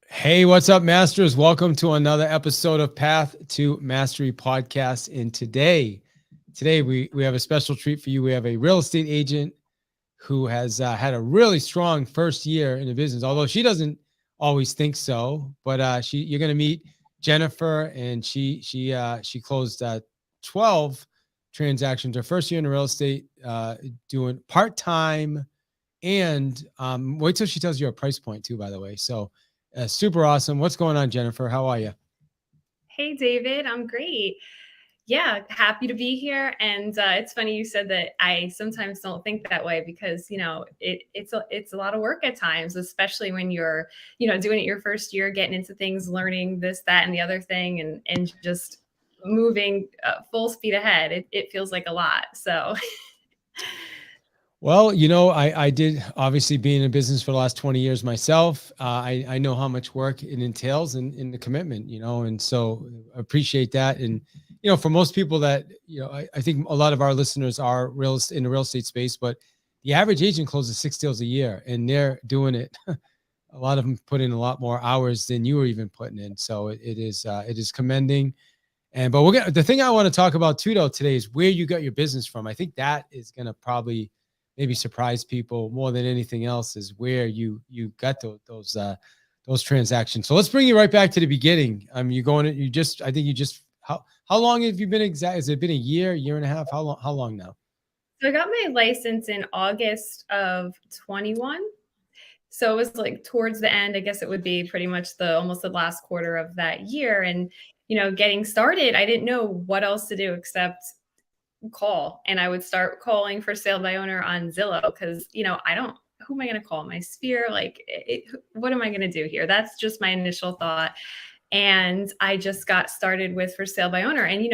Hey, what's up, masters? Welcome to another episode of Path to Mastery podcast. And today we have a special treat for you. We have a real estate agent who has had a really strong first year in the business, although she doesn't always think so. But you're going to meet Jennifer, and she closed 12 transactions her first year in real estate, doing part time. And wait till she tells you a price point too, by the way. So super awesome. What's going on, Jennifer? How are you? Hey, David, I'm great. Yeah, happy to be here. And it's funny you said that. I sometimes don't think that way because it's a lot of work at times, especially when you're doing it your first year, getting into things, learning this, that, and the other thing, and just moving full speed ahead. It feels like a lot. So Well, I did obviously being in business for the last 20 years myself. I know how much work it entails and in the commitment, and so I appreciate that. And, for most people that, I think a lot of our listeners are in the real estate space, but the average agent closes 6 deals a year and they're doing it. A lot of them put in a lot more hours than you were even putting in. So it is commending. But the thing I want to talk about too, though, today is where you got your business from. I think that is going to probably maybe surprise people more than anything else, is where you got those transactions. So let's bring you right back to the beginning. I think you just, how long have you been has it been a year and a half? How long now? So I got my license in August of 21. So it was like towards the end. I guess it would be pretty much almost the last quarter of that year. And, getting started, I didn't know what else to do except call. And I would start calling for sale by owner on Zillow because, who am I going to call? My sphere? Like, what am I going to do here? That's just my initial thought. And I just got started with for sale by owner. And,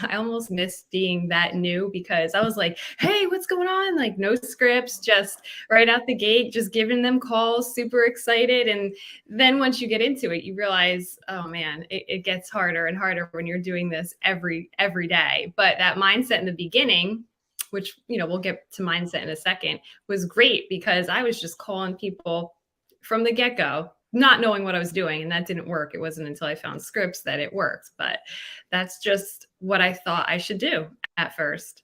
I almost missed being that new because I was like, hey, what's going on? Like, no scripts, just right out the gate, just giving them calls, super excited. And then once you get into it, you realize, oh man, it gets harder and harder when you're doing this every day. But that mindset in the beginning, which, we'll get to mindset in a second, was great because I was just calling people from the get-go, not knowing what I was doing, and that didn't work. It wasn't until I found scripts that it worked, but that's just what I thought I should do at first.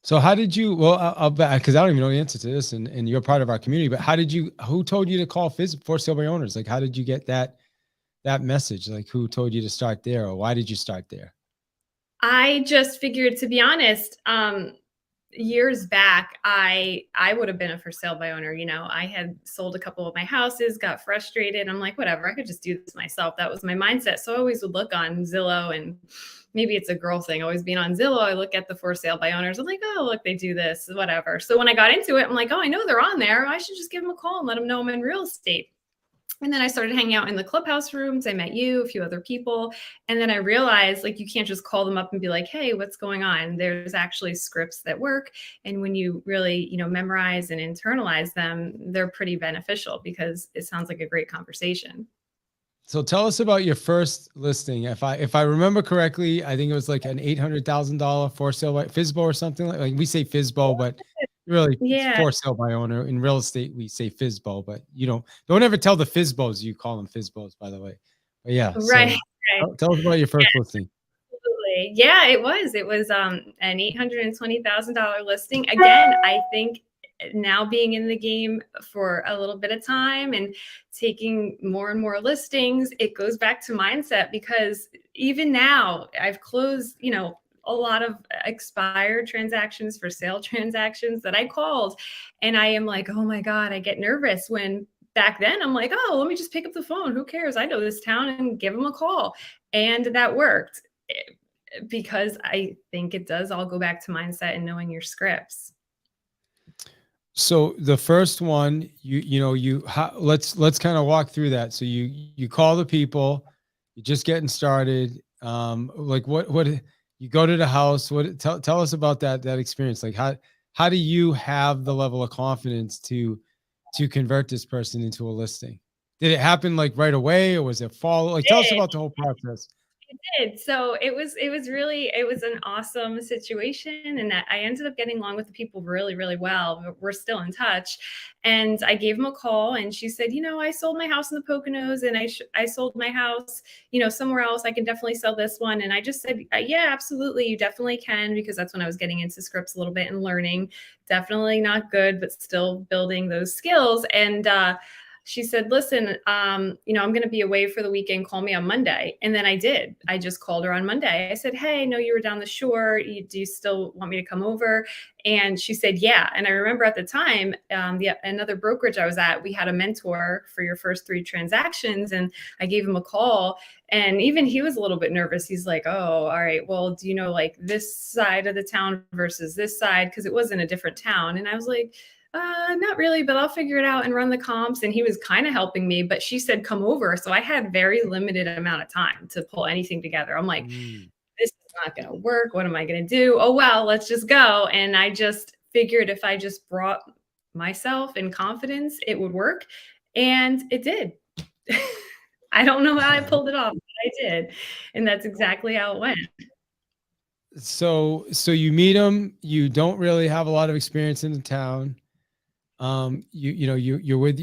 So how did you, well, I'll bet, because I don't even know the answer to this, and you're part of our community, but who told you to call for sale by owners? Like, how did you get that message? Like, who told you to start there, or why did you start there? I just figured, to be honest, years back, I would have been a for sale by owner. I had sold a couple of my houses, got frustrated. I'm like, whatever, I could just do this myself. That was my mindset. So I always would look on Zillow, and maybe it's a girl thing, always being on Zillow. I look at the for sale by owners. I'm like, oh, look, they do this, whatever. So when I got into it, I'm like, oh, I know they're on there. I should just give them a call and let them know I'm in real estate. And then I started hanging out in the clubhouse rooms. I met you, a few other people. And then I realized, like, you can't just call them up and be like, hey, what's going on? There's actually scripts that work. And when you really, memorize and internalize them, they're pretty beneficial because it sounds like a great conversation. So tell us about your first listing. If I remember correctly, I think it was like an $800,000 for sale by FSBO or something like we say FSBO, but really it's Yeah. for sale by owner. In real estate, we say FSBO, but you don't ever tell the FSBOs you call them FSBOs, by the way. But yeah, Right. so Right. tell us about your first listing. Absolutely. Yeah, it was. It was an $820,000 listing. Again, I think now being in the game for a little bit of time and taking more and more listings, it goes back to mindset because even now I've closed, a lot of expired transactions for sale transactions that I called, and I am like, oh my God, I get nervous when back then I'm like, oh, let me just pick up the phone. Who cares? I know this town, and give them a call. And that worked because I think it does all go back to mindset and knowing your scripts. So the first one, let's kind of walk through that. So you call the people, you're just getting started. Like what you go to the house. Tell us about that experience. Like how do you have the level of confidence to convert this person into a listing? Did it happen like right away, or was it follow? Like, tell us about the whole process. did. So it was an awesome situation, and that I ended up getting along with the people really, really well. We're still in touch. And I gave him a call, and she said, I sold my house in the Poconos, and I sold my house, somewhere else. I can definitely sell this one. And I just said, yeah, absolutely, you definitely can, because that's when I was getting into scripts a little bit and learning. Definitely not good, but still building those skills. And she said, listen, I'm going to be away for the weekend. Call me on Monday. And then I did. I just called her on Monday. I said, hey, I know you were down the shore. Do you still want me to come over? And she said, yeah. And I remember at the time, another brokerage I was at, we had a mentor for your first 3 transactions. And I gave him a call. And even he was a little bit nervous. He's like, oh, all right, well, do you know like this side of the town versus this side? Because it was in a different town. And I was like, not really, but I'll figure it out and run the comps. And he was kind of helping me, but she said, come over. So I had very limited amount of time to pull anything together. I'm like, Mm. this is not going to work. What am I going to do? Oh, well, let's just go. And I just figured if I just brought myself in confidence, it would work. And it did. I don't know how I pulled it off, but I did. And that's exactly how it went. So you meet him, you don't really have a lot of experience in the town. You're with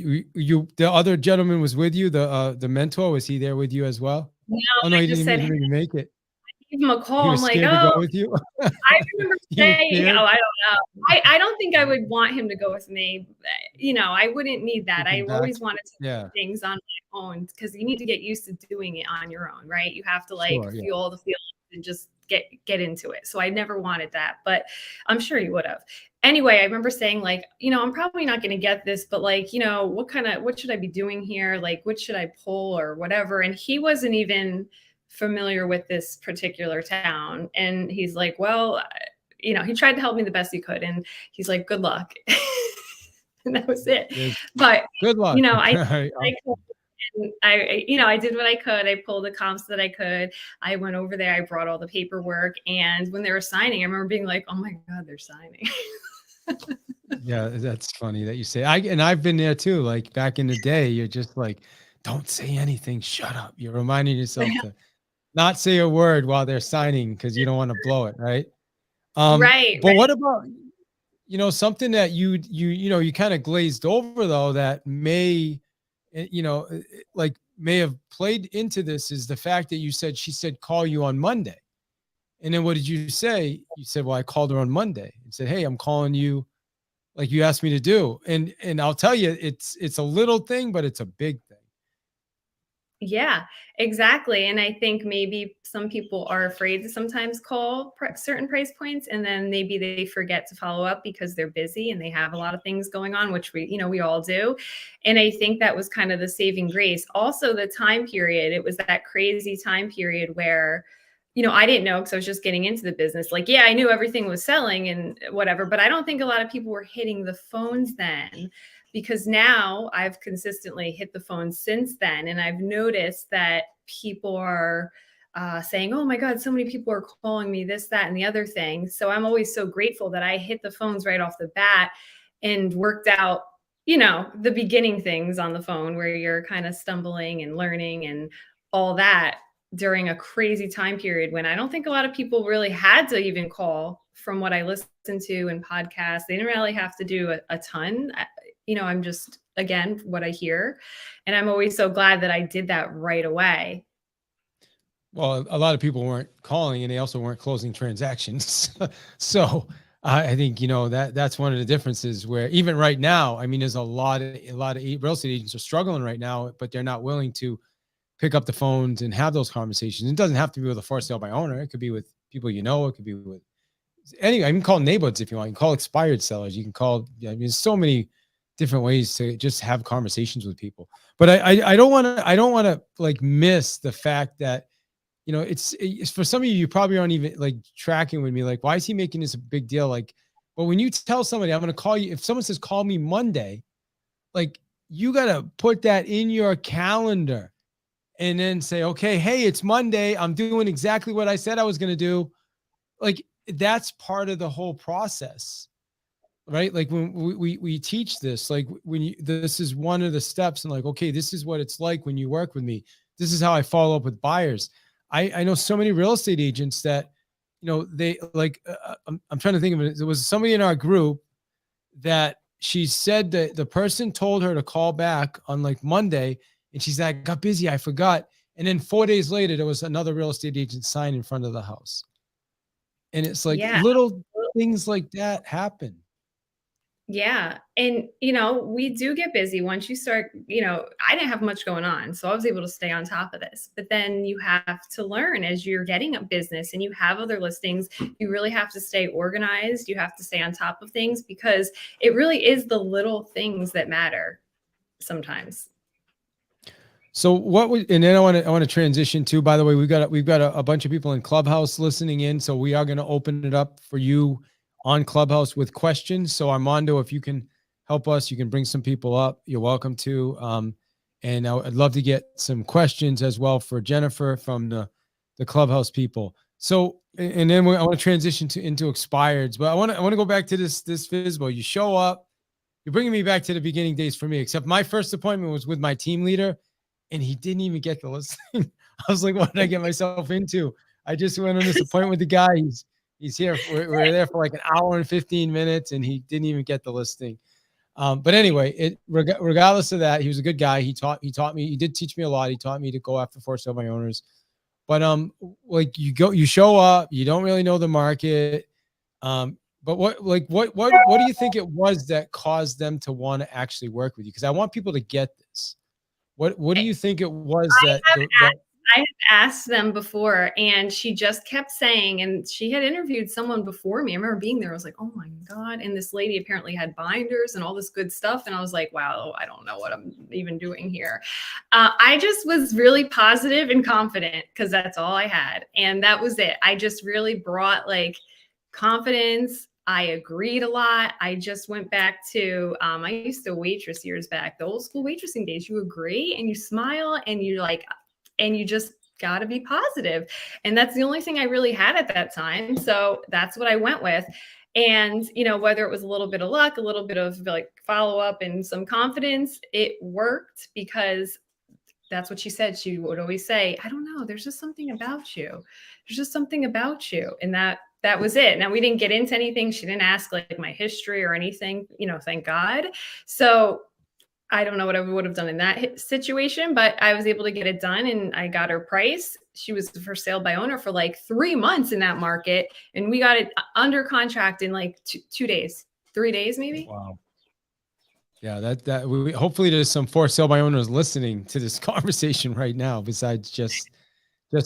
the other gentleman was with you, the mentor, was he there with you as well? No, Oh no, I he just said, didn't even make it. give him a He call. I'm was like, scared to go oh, with you. I remember He was saying, scared. oh, I don't know. I don't think I would want him to go with me. I wouldn't need that. I Looking back, always wanted to yeah, do things on my own, because you need to get used to doing it on your own, right? You have to like sure, yeah. feel all the feelings and just get into it. So I never wanted that, but I'm sure he would have. Anyway, I remember saying like, I'm probably not going to get this, but like, what should I be doing here? Like, what should I pull or whatever? And he wasn't even familiar with this particular town. And he's like, well, he tried to help me the best he could. And he's like, good luck. And that was it. There's But, good luck. I did what I could. I pulled the comps that I could. I went over there. I brought all the paperwork. And when they were signing, I remember being like, oh my God, they're signing. Yeah, that's funny that you say. I've been there too. Like back in the day, you're just like, don't say anything. Shut up. You're reminding yourself to not say a word while they're signing because you don't want to blow it, right? Right. But what about something that you kind of glazed over though that may have played into this is the fact that she said call you on Monday. And then what did you say? You said, well, I called her on Monday and said, hey, I'm calling you like you asked me to do. And I'll tell you, it's a little thing, but it's a big thing. Yeah, exactly. And I think maybe some people are afraid to sometimes call certain price points, and then maybe they forget to follow up because they're busy and they have a lot of things going on, which we all do. And I think that was kind of the saving grace. Also, the time period, it was that crazy time period where, I didn't know because I was just getting into the business. Like, yeah, I knew everything was selling and whatever, but I don't think a lot of people were hitting the phones then, because now I've consistently hit the phone since then. And I've noticed that people are saying, oh my God, so many people are calling me this, that, and the other thing. So I'm always so grateful that I hit the phones right off the bat and worked out, the beginning things on the phone where you're kind of stumbling and learning and all that during a crazy time period when I don't think a lot of people really had to even call. From what I listened to in podcasts, they didn't really have to do a ton. I'm just, again, what I hear. And I'm always so glad that I did that right away. Well, a lot of people weren't calling and they also weren't closing transactions. So I think, that's one of the differences where even right now, I mean, there's a lot of real estate agents are struggling right now, but they're not willing to pick up the phones and have those conversations. It doesn't have to be with a for sale by owner. It could be with people, it could be with anyway. You can call neighborhoods if you want. You can call expired sellers. You can call, I mean, there's so many different ways to just have conversations with people. But I don't want to like miss the fact that, it's for some of you, you probably aren't even like tracking with me. Like, why is he making this a big deal? Like, but when you tell somebody, I'm going to call you, if someone says, call me Monday, like you got to put that in your calendar and then say, okay, hey, it's Monday. I'm doing exactly what I said I was going to do. Like that's part of the whole process, right? Like when we teach this, like this is one of the steps and like, okay, this is what it's like when you work with me. This is how I follow up with buyers. I know so many real estate agents that, they like, I'm trying to think of it. There was somebody in our group that she said that the person told her to call back on like Monday. And she said, I got busy. I forgot. And then 4 days later, there was another real estate agent sign in front of the house. And it's like Yeah. little things like that happen. Yeah. And, we do get busy once you start, I didn't have much going on. So I was able to stay on top of this. But then you have to learn as you're getting a business and you have other listings, you really have to stay organized. You have to stay on top of things because it really is the little things that matter sometimes. So what would, and then I want to transition to, by the way, we've got a bunch of people in Clubhouse listening in. So we are going to open it up for you on Clubhouse with questions. So Armando, if you can help us, you can bring some people up. You're welcome to. And I'd love to get some questions as well for Jennifer from the Clubhouse people. So, and then I want to transition into expireds, but I want to go back to this FISBO. You show up, you're bringing me back to the beginning days for me, except my first appointment was with my team leader and he didn't even get the listing. I was like, what did I get myself into? I just went on this appointment with the guy. He's here. We're there for like an hour and 15 minutes and he didn't even get the listing. But anyway, regardless of that, he was a good guy. He taught me, he did teach me a lot. He taught me to go after for sale by owners. But like you show up, you don't really know the market. But what do you think it was that caused them to want to actually work with you? Because I want people to get this. What do you think it was that I have asked them before, and she just kept saying, and she had interviewed someone before me. I remember being there. I was like, oh my God. And this lady apparently had binders and all this good stuff. And I was like, wow, I don't know what I'm even doing here. I just was really positive and confident because that's all I had. And that was it. I just really brought like confidence. I agreed a lot. I just went back to, I used to waitress years back, the old school waitressing days. You agree and you smile and you like, and you just got to be positive. And that's the only thing I really had at that time. So that's what I went with. And, whether it was a little bit of luck, a little bit of like follow up and some confidence, it worked because that's what she said. She would always say, I don't know, there's just something about you. There's just something about you. And that was it. Now we didn't get into anything. She didn't ask like my history or anything, thank God. So I don't know what I would have done in that situation, but I was able to get it done and I got her price. She was for sale by owner for like 3 months in that market. And we got it under contract in like 2 days, 3 days, maybe. Wow. Yeah, that we hopefully there's some for sale by owners listening to this conversation right now, besides just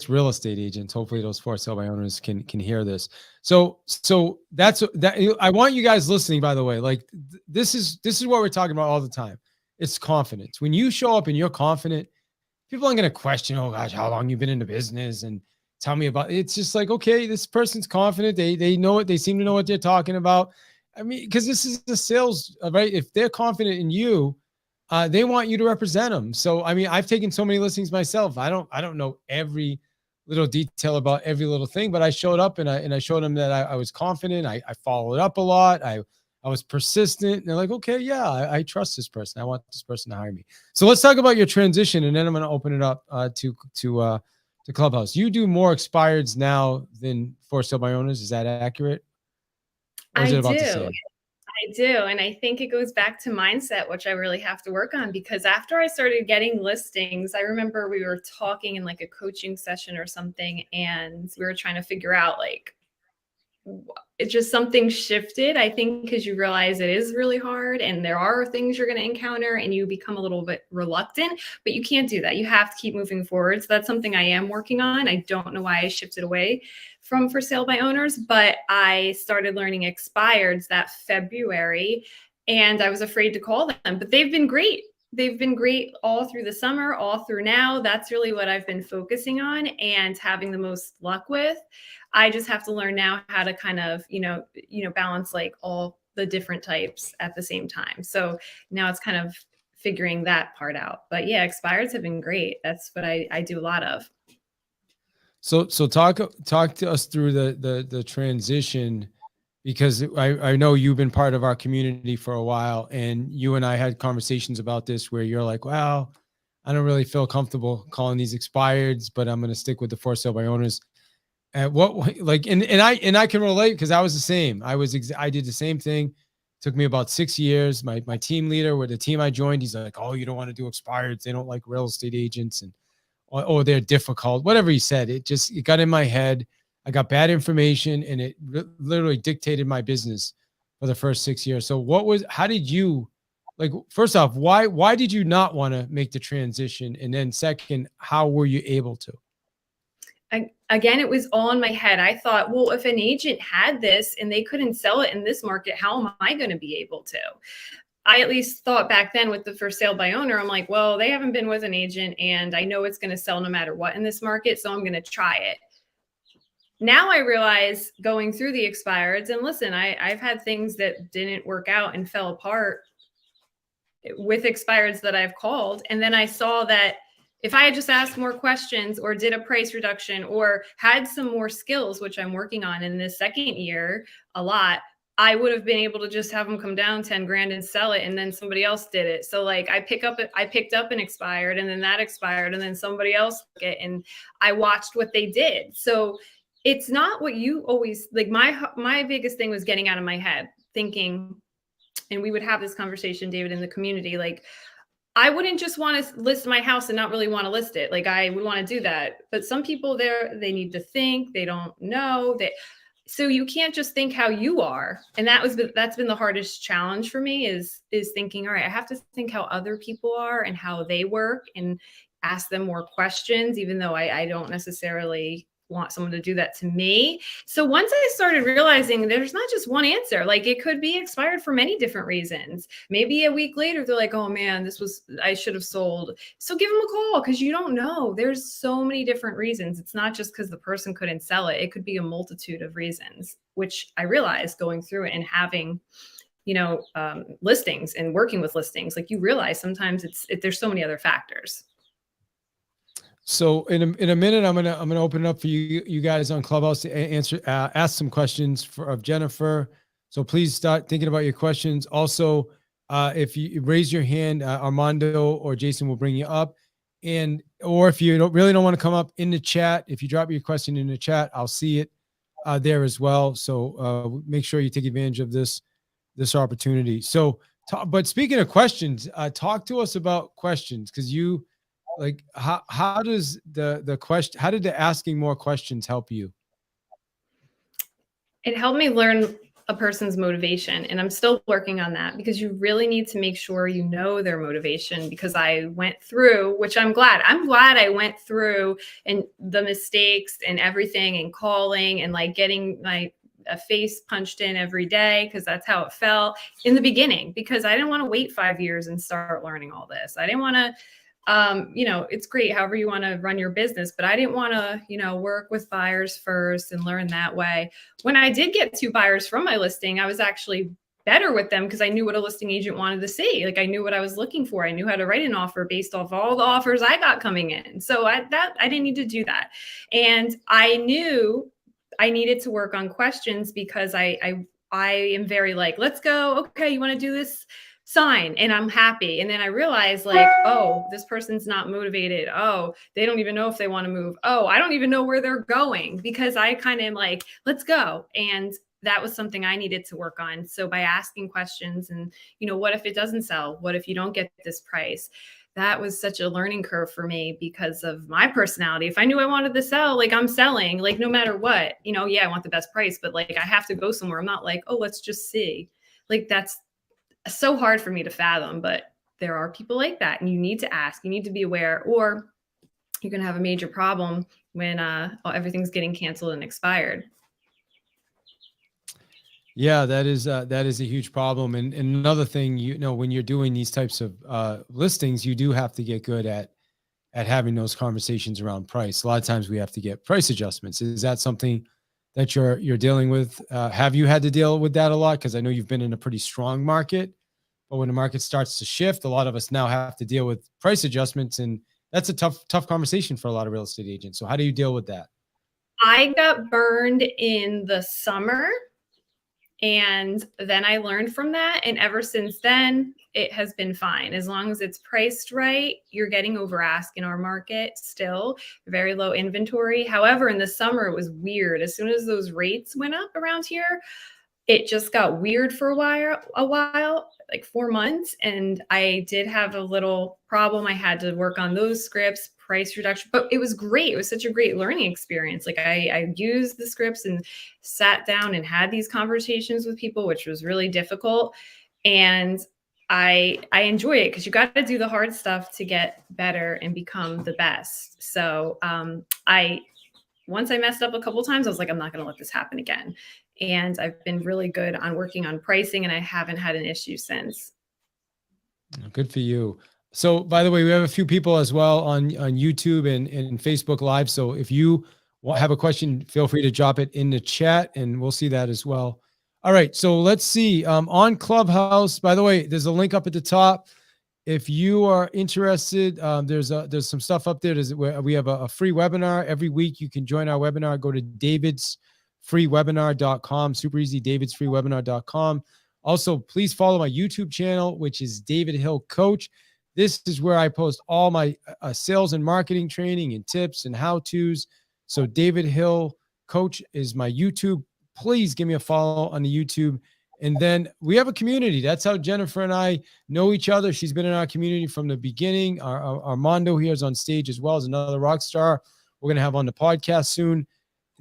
real estate agents. Hopefully those for sale by owners can hear this. So that's that. I want you guys listening, by the way, like this is what we're talking about all the time. It's confidence. When you show up and you're confident, people aren't going to question, oh gosh, how long you've been in the business and tell me about it. It's just like, okay, this person's confident. They know it. They seem to know what they're talking about. I mean, because this is the sales, right? If they're confident in you, they want you to represent them. So, I mean, I've taken so many listings myself. I don't know every little detail about every little thing, but I showed up and I showed them that I was confident. I followed up a lot. I was persistent. And they're like, okay, yeah, I trust this person. I want this person to hire me. So let's talk about your transition, and then I'm going to open it up to Clubhouse. You do more expireds now than for sale by owners. Is that accurate? Or is it about the same? I do. And I think it goes back to mindset, which I really have to work on, because after I started getting listings, I remember we were talking in like a coaching session or something, and we were trying to figure out like, it's just something shifted, I think, because you realize it is really hard and there are things you're going to encounter and you become a little bit reluctant, but you can't do that. You have to keep moving forward. So that's something I am working on. I don't know why I shifted away from for sale by owners, but I started learning expireds that February and I was afraid to call them, but they've been great. They've been great all through the summer, all through now. That's really what I've been focusing on and having the most luck with. I just have to learn now how to kind of, balance like all the different types at the same time. So now it's kind of figuring that part out. But yeah, expireds have been great. That's what I do a lot of. So talk to us through the transition, because I know you've been part of our community for a while, and you and I had conversations about this where you're like, wow, I don't really feel comfortable calling these expireds, but I'm going to stick with the for sale by owners. And like, and I can relate because I was the same. I did the same thing. Took me about 6 years. My team leader with the team I joined, he's like, "Oh, you don't want to do expireds. They don't like real estate agents, and oh, they're difficult." Whatever he said, it got in my head. I got bad information, and it literally dictated my business for the first 6 years. So, how did you, like? First off, why did you not want to make the transition, and then second, how were you able to? Again, it was all in my head. I thought, well, if an agent had this and they couldn't sell it in this market, how am I going to be able to? I at least thought back then with the for sale by owner, I'm like, well, they haven't been with an agent and I know it's going to sell no matter what in this market. So I'm going to try it. Now I realize going through the expireds, and listen, I've had things that didn't work out and fell apart with expireds that I've called. And then I saw that if I had just asked more questions or did a price reduction or had some more skills, which I'm working on in this second year a lot, I would have been able to just have them come down 10 grand and sell it. And then somebody else did it. So like I picked up an expired and then that expired and then somebody else took it and I watched what they did. So it's not what you always like. My biggest thing was getting out of my head thinking, and we would have this conversation, David, in the community, like, I wouldn't just want to list my house and not really want to list it. Like I would want to do that. But some people they need to think, they don't know that. So you can't just think how you are. And that's been the hardest challenge for me is thinking, all right, I have to think how other people are and how they work and ask them more questions, even though I don't necessarily want someone to do that to me. So once I started realizing there's not just one answer, like it could be expired for many different reasons. Maybe a week later, they're like, oh man, I should have sold. So give them a call because you don't know. There's so many different reasons. It's not just because the person couldn't sell it. It could be a multitude of reasons, which I realized going through it and having, listings and working with listings, like you realize sometimes there's so many other factors. So in a minute, I'm gonna open it up for you guys on Clubhouse to ask some questions of Jennifer. So please start thinking about your questions. Also, if you raise your hand, Armando or Jason will bring you up. Or if you really don't want to come up in the chat, if you drop your question in the chat, I'll see it there as well. So make sure you take advantage of this opportunity. So, but speaking of questions, talk to us about questions because you. Like how does the question, how did the asking more questions help you? It helped me learn a person's motivation, and I'm still working on that because you really need to make sure you know their motivation, because I went through, which I'm glad I went through, and the mistakes and everything and calling and like getting my a face punched in every day, because that's how it felt in the beginning, because I didn't want to wait 5 years and start learning all this. I didn't want to it's great however you want to run your business, but I didn't want to, work with buyers first and learn that way. When I did get 2 buyers from my listing, I was actually better with them because I knew what a listing agent wanted to see. Like I knew what I was looking for. I knew how to write an offer based off all the offers I got coming in. So I didn't need to do that. And I knew I needed to work on questions because I am very like, let's go. Okay, you want to do this? Sign, and I'm happy. And then I realized like, oh, this person's not motivated. Oh, they don't even know if they want to move. Oh, I don't even know where they're going, because I kind of am like, let's go. And that was something I needed to work on. So by asking questions and, what if it doesn't sell? What if you don't get this price? That was such a learning curve for me because of my personality. If I knew I wanted to sell, like I'm selling, like no matter what, I want the best price, but like I have to go somewhere. I'm not like, oh, let's just see. Like that's so hard for me to fathom, but there are people like that, and you need to ask, you need to be aware, or you're going to have a major problem when everything's getting canceled and expired. Yeah, that is a huge problem. And another thing, when you're doing these types of listings, you do have to get good at having those conversations around price. A lot of times we have to get price adjustments. Is that something that you're dealing with? Have you had to deal with that a lot? Because I know you've been in a pretty strong market, but when the market starts to shift, a lot of us now have to deal with price adjustments, and that's a tough conversation for a lot of real estate agents. So how do you deal with that? I got burned in the summer And then I learned from that. And ever since then, it has been fine. As long as it's priced right, you're getting over ask in our market still, very low inventory. However, in the summer, it was weird. As soon as those rates went up around here, it just got weird for a while, like 4 months. And I did have a little problem. I had to work on those scripts, price reduction, but it was great. It was such a great learning experience. Like I used the scripts and sat down and had these conversations with people, which was really difficult. And I enjoy it because you got to do the hard stuff to get better and become the best. So I once I messed up a couple times, I was like, I'm not going to let this happen again. And I've been really good on working on pricing, and I haven't had an issue since. Good for you. So, by the way, we have a few people as well on YouTube and Facebook Live. So, if you have a question, feel free to drop it in the chat, and we'll see that as well. All right. So let's see. On Clubhouse, by the way, there's a link up at the top. If you are interested, there's some stuff up there. We have a free webinar every week. You can join our webinar. Go to davidsfreewebinar.com. Super easy, davidsfreewebinar.com. Also, please follow my YouTube channel, which is David Hill Coach. This is where I post all my sales and marketing training and tips and how-tos. So David Hill Coach is my YouTube. Please give me a follow on the YouTube. And then we have a community. That's how Jennifer and I know each other. She's been in our community from the beginning. Armando here is on stage as well as another rock star we're going to have on the podcast soon.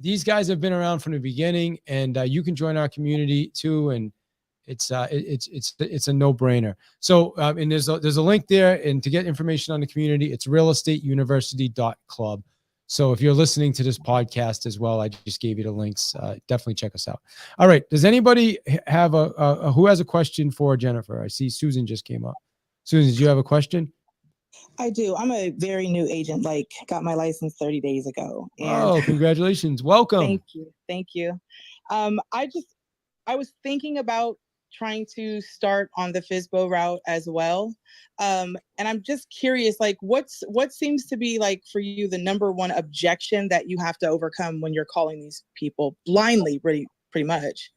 These guys have been around from the beginning, and you can join our community too. And it's a no-brainer. So, and there's a link there, and to get information on the community, it's realestateuniversity.club. So if you're listening to this podcast as well, I just gave you the links. Definitely check us out. All right. Does anybody have who has a question for Jennifer? I see Susan just came up. Susan, did you have a question? I do. I'm a very new agent, got my license 30 days ago. And congratulations. Welcome. Thank you. Thank you. I was thinking about trying to start on the FSBO route as well. And I'm just curious, what seems to be for you, the number one objection that you have to overcome when you're calling these people blindly, pretty much?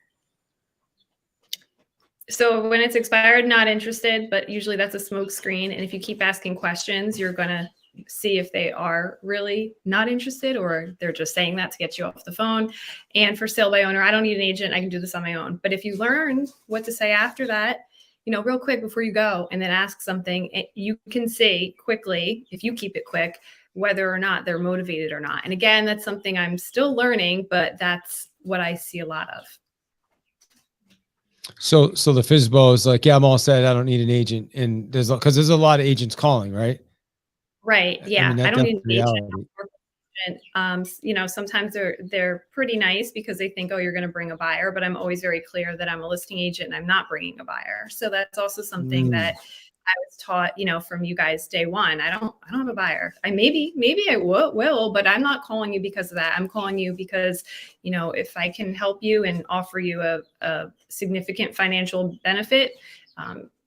So when it's expired, not interested, but usually that's a smoke screen. And if you keep asking questions, you're going to see if they are really not interested or they're just saying that to get you off the phone. And for sale by owner, I don't need an agent. I can do this on my own. But if you learn what to say after that, real quick before you go and then ask something, you can see quickly, if you keep it quick, whether or not they're motivated or not. And again, that's something I'm still learning, but that's what I see a lot of. So the FSBO is yeah, I'm all set. I don't need an agent. And there's a lot of agents calling, right? Right. Yeah. I don't need an agent. Sometimes they're pretty nice because they think, oh, you're going to bring a buyer, but I'm always very clear that I'm a listing agent and I'm not bringing a buyer. So that's also something that I was taught, from you guys day one. I don't have a buyer. Maybe I will, but I'm not calling you because of that. I'm calling you because, if I can help you and offer you a significant financial benefit,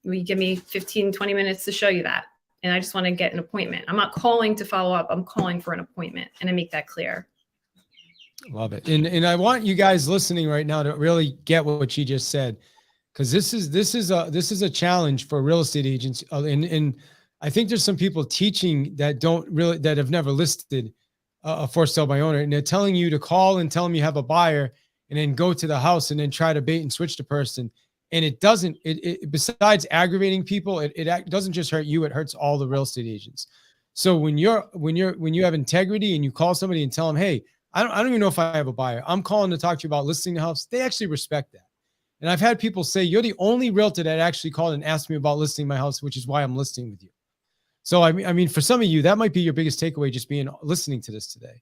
will you give me 15, 20 minutes to show you that? And I just want to get an appointment. I'm not calling to follow up. I'm calling for an appointment. And I make that clear. Love it. And I want you guys listening right now to really get what she just said, because this is a challenge for real estate agents. And I think there's some people teaching that that have never listed a for sale by owner. And they're telling you to call and tell them you have a buyer and then go to the house and then try to bait and switch the person. And it doesn't, besides aggravating people, it doesn't just hurt you, it hurts all the real estate agents. So when you have integrity and you call somebody and tell them, hey, I don't even know if I have a buyer, I'm calling to talk to you about listing the house, they actually respect that. And I've had people say, you're the only realtor that actually called and asked me about listing my house, which is why I'm listing with you. So, I mean, for some of you, that might be your biggest takeaway, just listening to this today.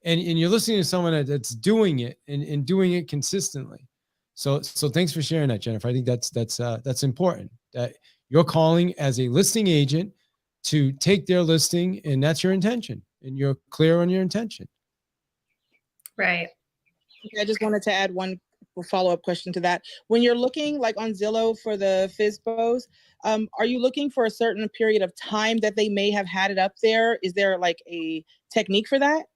And you're listening to someone that's doing it and doing it consistently. So thanks for sharing that, Jennifer. I think that's important, that you're calling as a listing agent to take their listing, and that's your intention, and you're clear on your intention. Right. I just wanted to add one follow-up question to that. When you're looking on Zillow for the FSBOs, are you looking for a certain period of time that they may have had it up there? Is there a technique for that?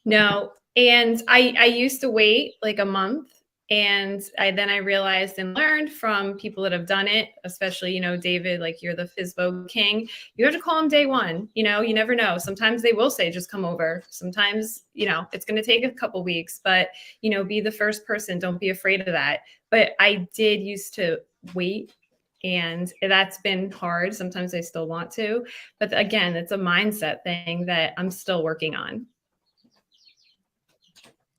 No. And I used to wait a month Then I realized and learned from people that have done it, especially, David, like you're the FISBO king. You have to call them day one. You never know. Sometimes they will say, just come over. Sometimes, it's going to take a couple weeks, but, be the first person. Don't be afraid of that. But I did used to wait, and that's been hard. Sometimes I still want to, but again, it's a mindset thing that I'm still working on.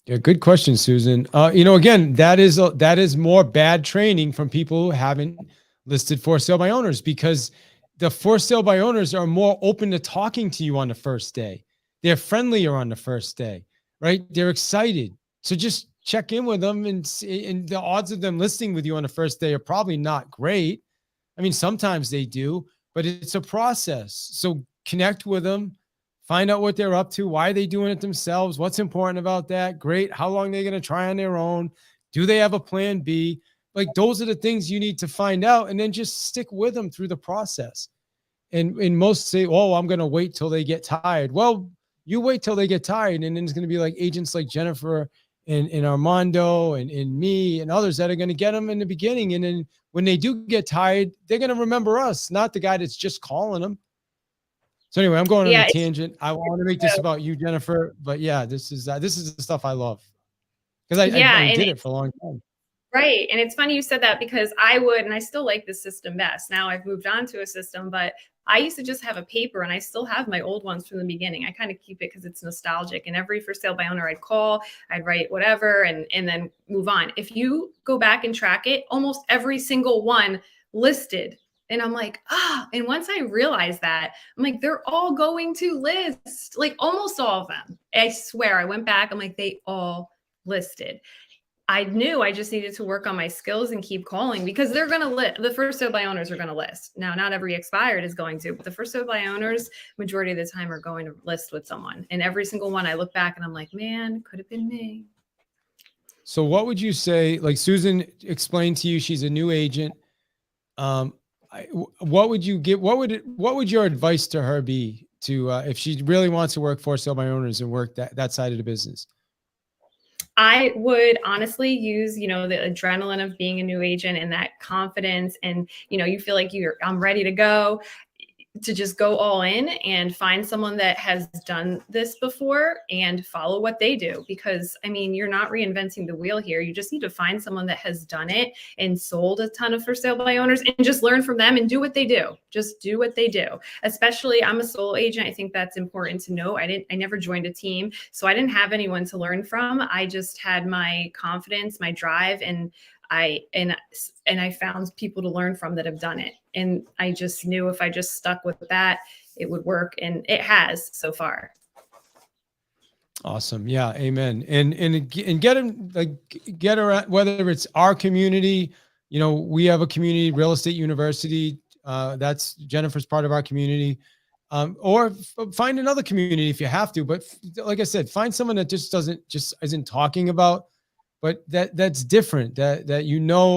Yeah, good question, Susan. Again, that is more bad training from people who haven't listed for sale by owners, because the for sale by owners are more open to talking to you on the first day. They're friendlier on the first day, right? They're excited. So just check in with them, and the odds of them listing with you on the first day are probably not great. I mean, sometimes they do, but it's a process. So connect with them. Find out what they're up to. Why are they doing it themselves? What's important about that? Great. How long are they going to try on their own? Do they have a plan B? Like, those are the things you need to find out, and then just stick with them through the process. And most say, oh, I'm going to wait till they get tired. Well, you wait till they get tired, and then it's going to be like agents like Jennifer and Armando and me and others that are going to get them in the beginning. And then when they do get tired, they're going to remember us, not the guy that's just calling them. So anyway, I'm going on a tangent. I want to make this about you, Jennifer, but yeah, this is the stuff I love, because I did it for a long time. Right. And it's funny you said that, because and I still like this system best. Now I've moved on to a system, but I used to just have a paper, and I still have my old ones from the beginning. I kind of keep it because it's nostalgic, and every for sale by owner I'd call, I'd write whatever, and then move on. If you go back and track it, almost every single one listed. And I'm like, and once I realized that, I'm like, they're all going to list, like almost all of them. I swear, I went back, I'm like, they all listed. I knew I just needed to work on my skills and keep calling, because they're going to list. The first sale by owners are going to list. Now, not every expired is going to, but the first sale by owners, majority of the time, are going to list with someone. And every single one, I look back and I'm like, man, could have been me. So what would you say, like Susan explained to you, she's a new agent. What would you get? What would your advice to her be to, if she really wants to work for sale by owners and work that side of the business? I would honestly use, the adrenaline of being a new agent and that confidence, and, you feel like I'm ready to go, to just go all in and find someone that has done this before and follow what they do. Because you're not reinventing the wheel here. You just need to find someone that has done it and sold a ton of for sale by owners, and just learn from them and do what they do. Just do what they do. Especially, I'm a solo agent. I think that's important to know. I never joined a team, so I didn't have anyone to learn from. I just had my confidence, my drive, and I found people to learn from that have done it. And I just knew if I just stuck with that, it would work. And it has so far. Awesome. Yeah. Amen. And get them, get around, whether it's our community, we have a community, Real Estate University. That's Jennifer's part of our community. Or find another community if you have to. But like I said, find someone that just isn't talking about, but that's different, that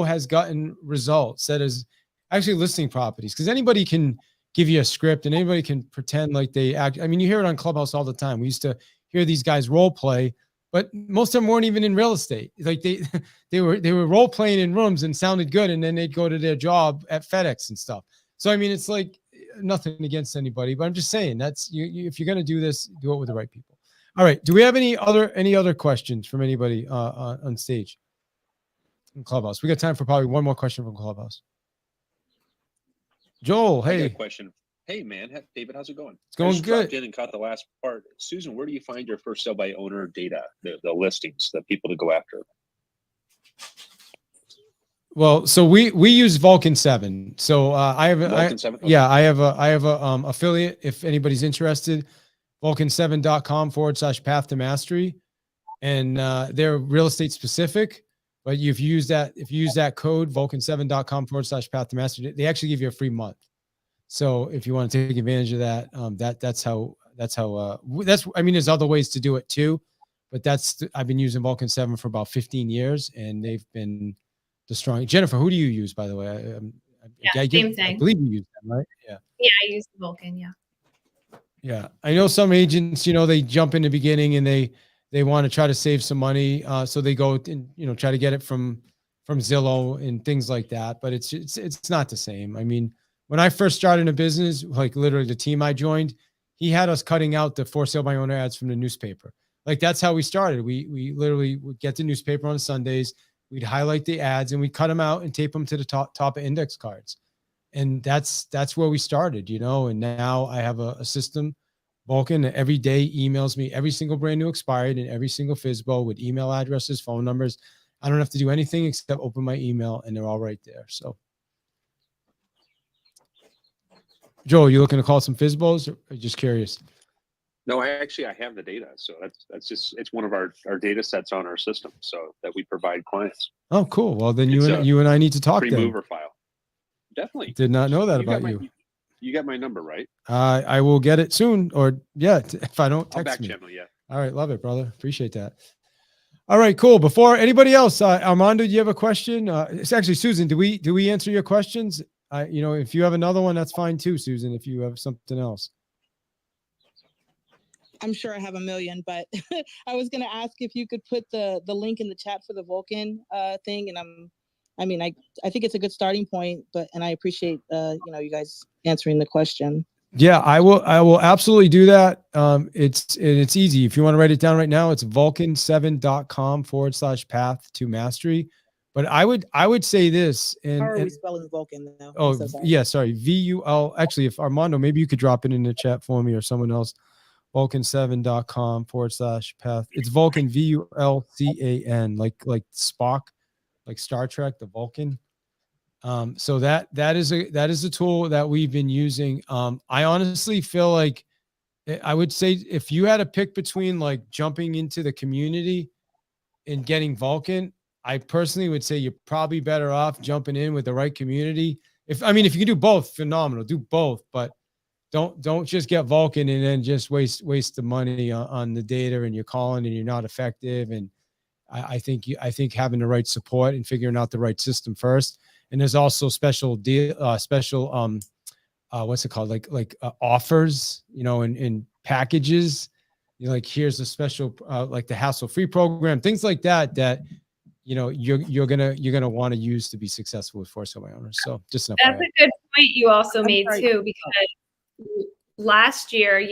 has gotten results, that is actually listing properties. Because anybody can give you a script, and anybody can pretend like they act. You hear it on Clubhouse all the time. We used to hear these guys role play, but most of them weren't even in real estate. Like they were role playing in rooms and sounded good, and then they'd go to their job at FedEx and stuff. So it's like nothing against anybody, but I'm just saying, that's if you're going to do this, do it with the right people. All right. Do we have any other questions from anybody on stage in Clubhouse? We got time for probably one more question from Clubhouse. Joel, hey. I got a question. Hey, man. David, how's it going? It's going I good. Dropped in and caught the last part. Susan, where do you find your first sale by owner data, the listings, the people to go after? Well, so we use Vulcan 7. So I have Vulcan 7? Okay. Yeah, I have a affiliate if anybody's interested. Vulcan7.com/path to mastery. And they're real estate specific, but if you use that code, Vulcan7.com/path to mastery, they actually give you a free month. So if you want to take advantage of that, that's there's other ways to do it too, but I've been using Vulcan 7 for about 15 years, and they've been the strong. Jennifer, who do you use, by the way? Same thing. I believe you use them, right? Yeah. Yeah, I use Vulcan. Yeah. Yeah. I know some agents, they jump in the beginning and they they want to try to save some money. So they go and, try to get it from Zillow and things like that. But it's not the same. I mean, when I first started a business, like literally the team I joined, he had us cutting out the for sale by owner ads from the newspaper. Like that's how we started. We literally would get the newspaper on Sundays. We'd highlight the ads and we'd cut them out and tape them to the top of index cards. And that's where we started, and now I have a system. Vulcan every day emails me every single brand new expired and every single FSBO with email addresses, phone numbers. I don't have to do anything except open my email and they're all right there. So Joel, you looking to call some FSBOs or just curious? No, I have the data. So that's just, it's one of our data sets on our system. So that we provide clients. Oh, cool. Well, then you and I need to talk then. Pre-mover file. Definitely. Did not know that about you. You got my number, right? I will get it soon, or if I don't text back me. channel, yeah. All right, love it, brother. Appreciate that. All right, cool. Before anybody else, Armando, do you have a question? It's actually Susan. Do we answer your questions? If you have another one, that's fine too, Susan. If you have something else. I'm sure I have a million, but I was going to ask if you could put the link in the chat for the Vulcan thing, and I think it's a good starting point, and I appreciate you guys answering the question. Yeah, I will absolutely do that. It's easy. If you want to write it down right now, it's vulcan7.com/path to mastery. But I would say this. How are we spelling Vulcan though? Oh, yeah, sorry. VUL. Actually, if Armando, maybe you could drop it in the chat for me or someone else. Vulcan7.com/path. It's Vulcan, VULCAN, like Spock, like Star Trek, the Vulcan. So that is a tool that we've been using. I honestly feel like I would say if you had to pick between like jumping into the community and getting Vulcan, I personally would say you're probably better off jumping in with the right community. If you can do both, phenomenal, do both, but don't just get Vulcan and then just waste the money on the data and you're calling and you're not effective. And I think having the right support and figuring out the right system first. And there's also special what's it called? Like offers, in packages, like here's a special, like the hassle-free program, things like that, you're going to want to use to be successful with for sale by owners. So just an That's a good point you also made too, because last year,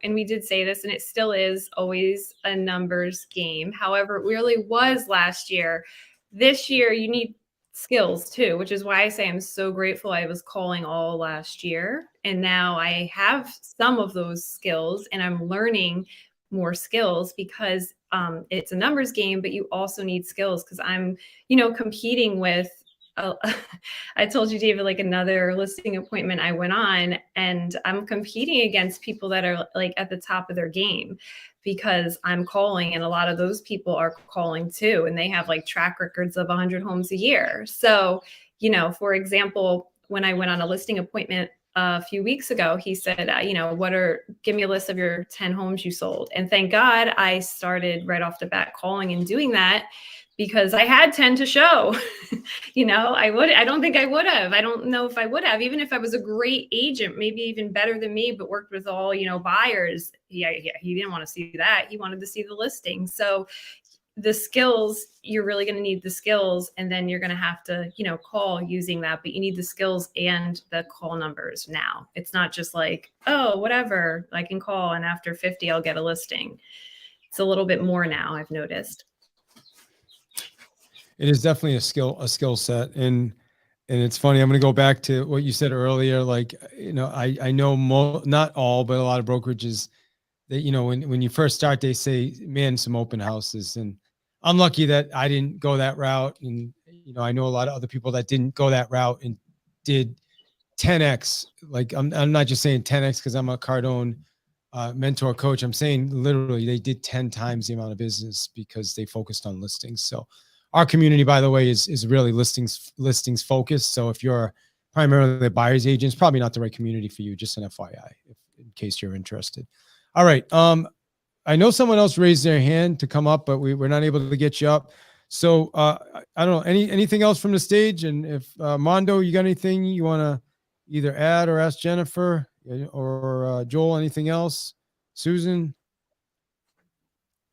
and we did say this, and it still is always a numbers game. However, it really was last year. This year, you need skills too, which is why I say I'm so grateful I was calling all last year. And now I have some of those skills and I'm learning more skills because it's a numbers game, but you also need skills because I'm, competing with I told you, David, like another listing appointment I went on, and I'm competing against people that are like at the top of their game because I'm calling, and a lot of those people are calling too, and they have like track records of 100 homes a year. So, for example, when I went on a listing appointment a few weeks ago, he said, give me a list of your 10 homes you sold. And thank God I started right off the bat calling and doing that, because I had 10 to show. I don't think I would have. I don't know if I would have, even if I was a great agent, maybe even better than me, but worked with all, buyers. He didn't want to see that. He wanted to see the listing. So the skills, you're really going to need the skills, and then you're going to have to, call using that, but you need the skills and the call numbers now. It's not just like, oh, whatever, I can call and after 50, I'll get a listing. It's a little bit more now, I've noticed. It is definitely a skill set. And it's funny, I'm going to go back to what you said earlier. Like, I know not all, but a lot of brokerages that, when you first start, they say, man, some open houses. And I'm lucky that I didn't go that route. And, I know a lot of other people that didn't go that route and did 10X. Like, I'm not just saying 10X because I'm a Cardone mentor coach. I'm saying literally they did 10 times the amount of business because they focused on listings. So our community, by the way, is really listings focused. So if you're primarily a buyer's agent, it's probably not the right community for you. Just an FYI, in case you're interested. All right. I know someone else raised their hand to come up, but we're not able to get you up. So I don't know, anything else from the stage? And if Mondo, you got anything you want to either add or ask Jennifer or Joel, anything else? Susan?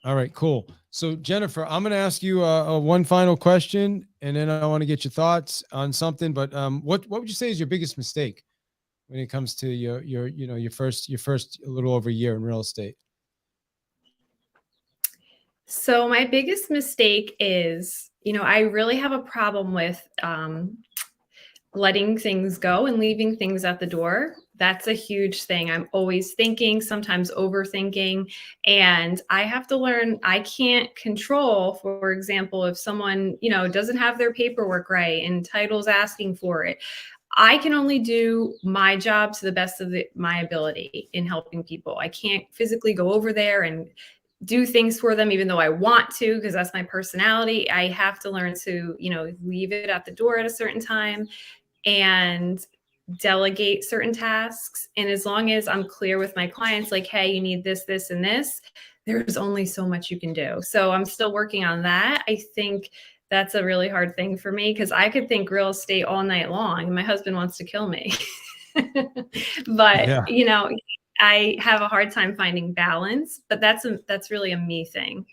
All right, cool. So Jennifer, I'm going to ask you one final question, and then I want to get your thoughts on something. But what would you say is your biggest mistake when it comes to your first a little over a year in real estate? So my biggest mistake is, I really have a problem with letting things go and leaving things at the door. That's a huge thing. I'm always thinking, sometimes overthinking, and I have to learn I can't control, for example, if someone, doesn't have their paperwork right and title's asking for it. I can only do my job to the best of my ability in helping people. I can't physically go over there and do things for them, even though I want to, because that's my personality. I have to learn to, leave it at the door at a certain time and delegate certain tasks. And as long as I'm clear with my clients, like, hey, you need this, this, and this, there's only so much you can do. So I'm still working on that. I think that's a really hard thing for me because I could think real estate all night long and my husband wants to kill me. But, Yeah. I have a hard time finding balance, but that's really a me thing.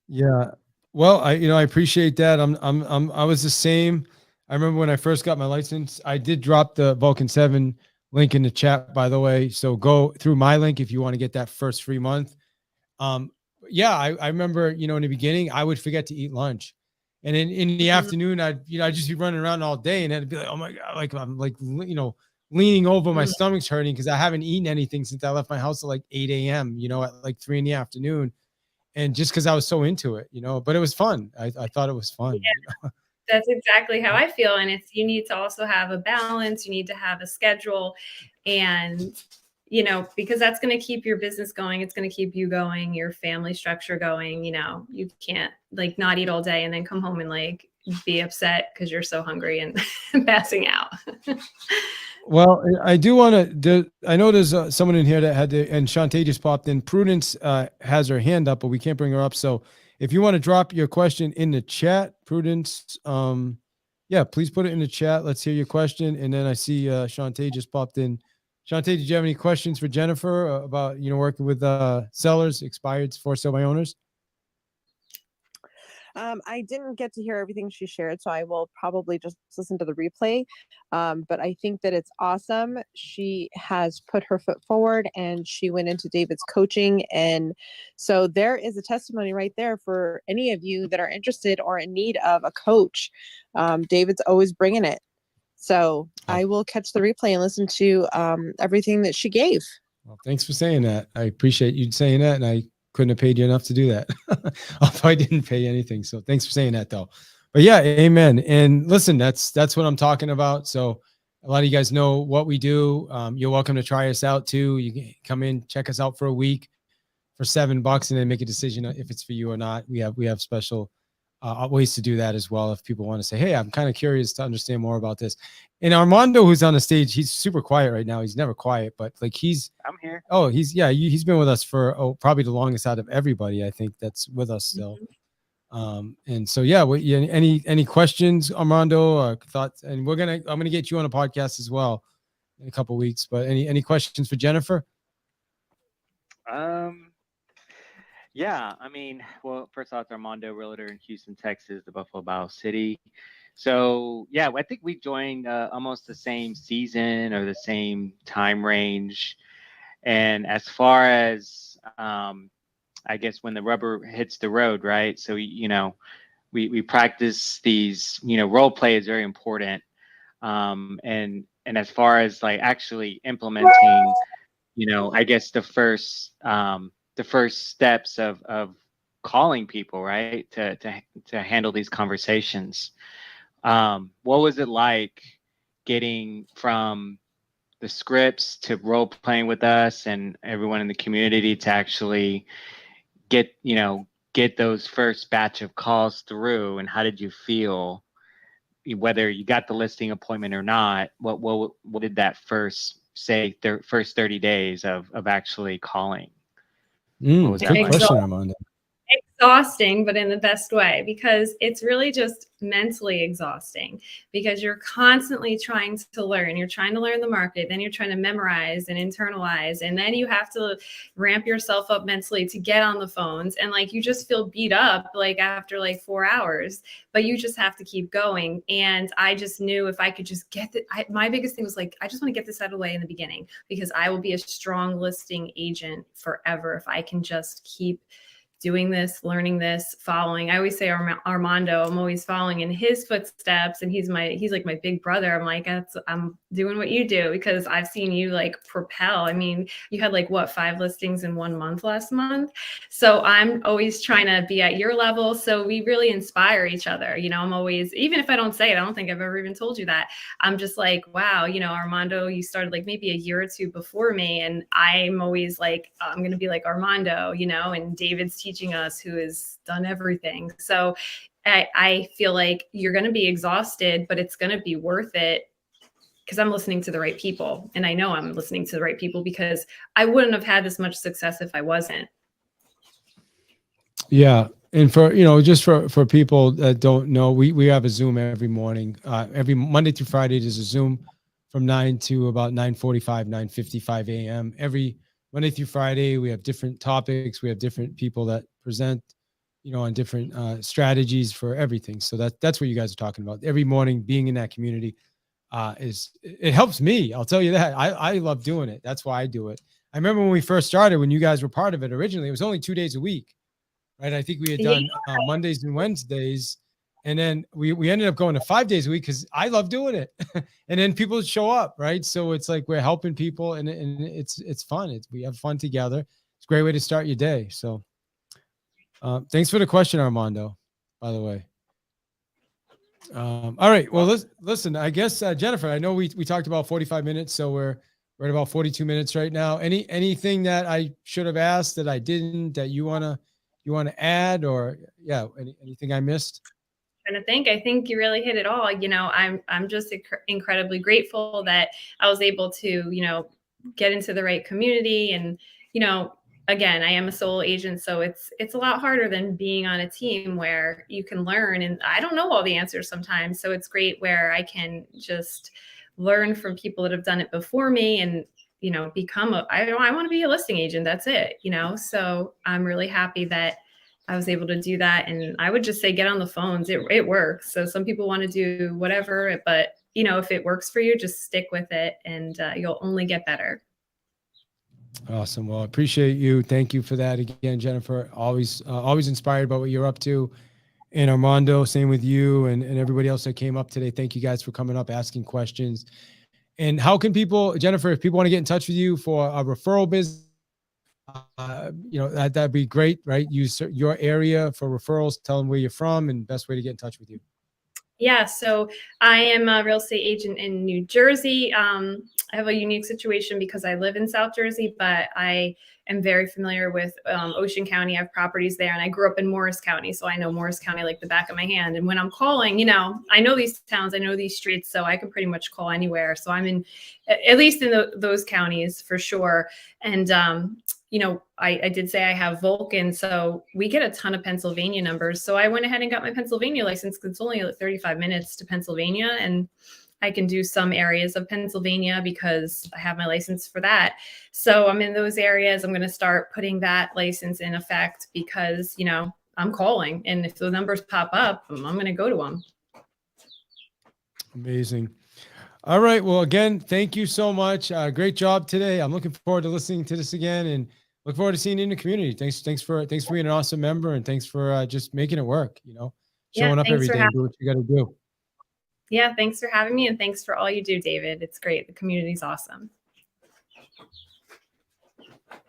Yeah. Well, I appreciate that. I was the same. I remember when I first got my license, I did drop the Vulcan 7 link in the chat, by the way. So go through my link if you want to get that first free month. Um, yeah, I remember, in the beginning, I would forget to eat lunch. And in the afternoon, I'd just be running around all day, and I'd be like, oh my God, like I'm like, leaning over, my stomach's hurting because I haven't eaten anything since I left my house at like 8 a.m., at like 3 in the afternoon. And just because I was so into it, but it was fun. I thought it was fun. Yeah. That's exactly how I feel. And you need to also have a balance. You need to have a schedule and, because that's going to keep your business going. It's going to keep you going, your family structure going. You can't like not eat all day and then come home and like be upset because you're so hungry and passing out. Well, I do want to. I know there's someone in here that had to, and Shantae just popped in. Prudence has her hand up, but we can't bring her up. So if you want to drop your question in the chat, Prudence, yeah, please put it in the chat. Let's hear your question. And then I see Shantae just popped in. Shantae, did you have any questions for Jennifer about working with sellers, expired, for sale by owners? I didn't get to hear everything she shared, so I will probably just listen to the replay. But I think that it's awesome. She has put her foot forward and she went into David's coaching. And so there is a testimony right there for any of you that are interested or in need of a coach. David's always bringing it. So I will catch the replay and listen to everything that she gave. Well, thanks for saying that. I appreciate you saying that. And I couldn't have paid you enough to do that. Although I didn't pay anything. So thanks for saying that though. But yeah, amen. And listen, that's what I'm talking about. So a lot of you guys know what we do. You're welcome to try us out too. You can come in, check us out for a week for $7 and then make a decision if it's for you or not. We have special ways to do that as well. If people want to say, hey, I'm kind of curious to understand more about this. And Armando, who's on the stage, he's super quiet right now. He's never quiet, but like I'm here. Oh, he's been with us for probably the longest out of everybody. I think that's with us still. And so yeah, any questions, Armando, or thoughts? And I'm gonna get you on a podcast as well in a couple of weeks. But any questions for Jennifer? Yeah, I mean, well, first off, Armando, realtor in Houston, Texas, the Buffalo Bio City. So yeah, I think we joined almost the same season or the same time range. And as far as I guess when the rubber hits the road, right? So we practice these. Role play is very important. And as far as like actually implementing, I guess the first steps of calling people, right, to handle these conversations. What was it like getting from the scripts to role playing with us and everyone in the community to actually get those first batch of calls through? And how did you feel, whether you got the listing appointment or not? What did that first first 30 days of actually calling? Good question, Armando. exhausting, but in the best way, because it's really just mentally exhausting because you're constantly trying to learn. You're trying to learn the market, then you're trying to memorize and internalize, and then you have to ramp yourself up mentally to get on the phones. And like, you just feel beat up like after like 4 hours, but you just have to keep going. And I just knew if I could just get my biggest thing was like, I just want to get this out of the way in the beginning, because I will be a strong listing agent forever if I can just keep doing this, learning this, following. I always say Armando, I'm always following in his footsteps, and he's like my big brother. I'm like, I'm doing what you do because I've seen you like propel. I mean, you had like what, 5 listings in 1 month last month. So I'm always trying to be at your level. So we really inspire each other. You know, I'm always, even if I don't say it, I don't think I've ever even told you that. I'm just like, wow, you know, Armando, you started like maybe a year or 2 before me. And I'm always like, I'm going to be like Armando, you know, and David's teaching us, who has done everything. So I feel like you're going to be exhausted, but it's going to be worth it because I'm listening to the right people. And I know I'm listening to the right people because I wouldn't have had this much success if I wasn't. Yeah. And for, you know, just for people that don't know, we have a Zoom every morning, every Monday through Friday. There's a Zoom from 9 to about 9:45, 9:55 a.m. Every Monday through Friday, we have different topics. We have different people that present, you know, on different strategies for everything. So that's what you guys are talking about. Every morning, being in that community it helps me. I'll tell you that. I love doing it. That's why I do it. I remember when we first started, when you guys were part of it originally, it was only 2 days a week. Right. I think we had done Mondays and Wednesdays, and then we ended up going to 5 days a week because I love doing it. And then people show up. Right. So it's like we're helping people, and it's fun. We have fun together. It's a great way to start your day. So thanks for the question, Armando, by the way. All right. Well, listen, I guess, Jennifer, I know we talked about 45 minutes, so we're at about 42 minutes right now. Anything that I should have asked that I didn't, that you want to add, or anything I missed? And I think you really hit it all. You know, I'm just incredibly grateful that I was able to, you know, get into the right community. And, you know, again, I am a solo agent, so it's a lot harder than being on a team where you can learn. And I don't know all the answers sometimes, so it's great where I can just learn from people that have done it before me, and, you know, I want to be a listing agent. That's it, you know. So I'm really happy that I was able to do that. And I would just say, get on the phones. It works. So some people want to do whatever, but, you know, if it works for you, just stick with it, and you'll only get better. Awesome. Well, I appreciate you. Thank you for that again, Jennifer. Always inspired by what you're up to. And Armando, same with you, and everybody else that came up today. Thank you guys for coming up, asking questions. And how can people, Jennifer, if people want to get in touch with you for a referral business, you know, that'd be great, right? Use your area for referrals. Tell them where you're from and best way to get in touch with you. Yeah, so I am a real estate agent in New Jersey. I have a unique situation because I live in South Jersey, but I am very familiar with Ocean County. I have properties there, and I grew up in Morris County, so I know Morris County like the back of my hand. And when I'm calling, you know, I know these towns, I know these streets, so I can pretty much call anywhere. So I'm in, at least in those counties for sure. And you know, I did say I have Vulcan, so we get a ton of Pennsylvania numbers. So I went ahead and got my Pennsylvania license because it's only like 35 minutes to Pennsylvania, and I can do some areas of Pennsylvania because I have my license for that. So I'm in those areas. I'm going to start putting that license in effect because, you know, I'm calling, and if the numbers pop up, I'm going to go to them. Amazing. All right. Well, again, thank you so much. Great job today. I'm looking forward to listening to this again, and look forward to seeing you in the community. Thanks for being an awesome member, and thanks for just making it work, you know, showing up every day and do what you got to do. Yeah. Thanks for having me. And thanks for all you do, David. It's great. The community's awesome.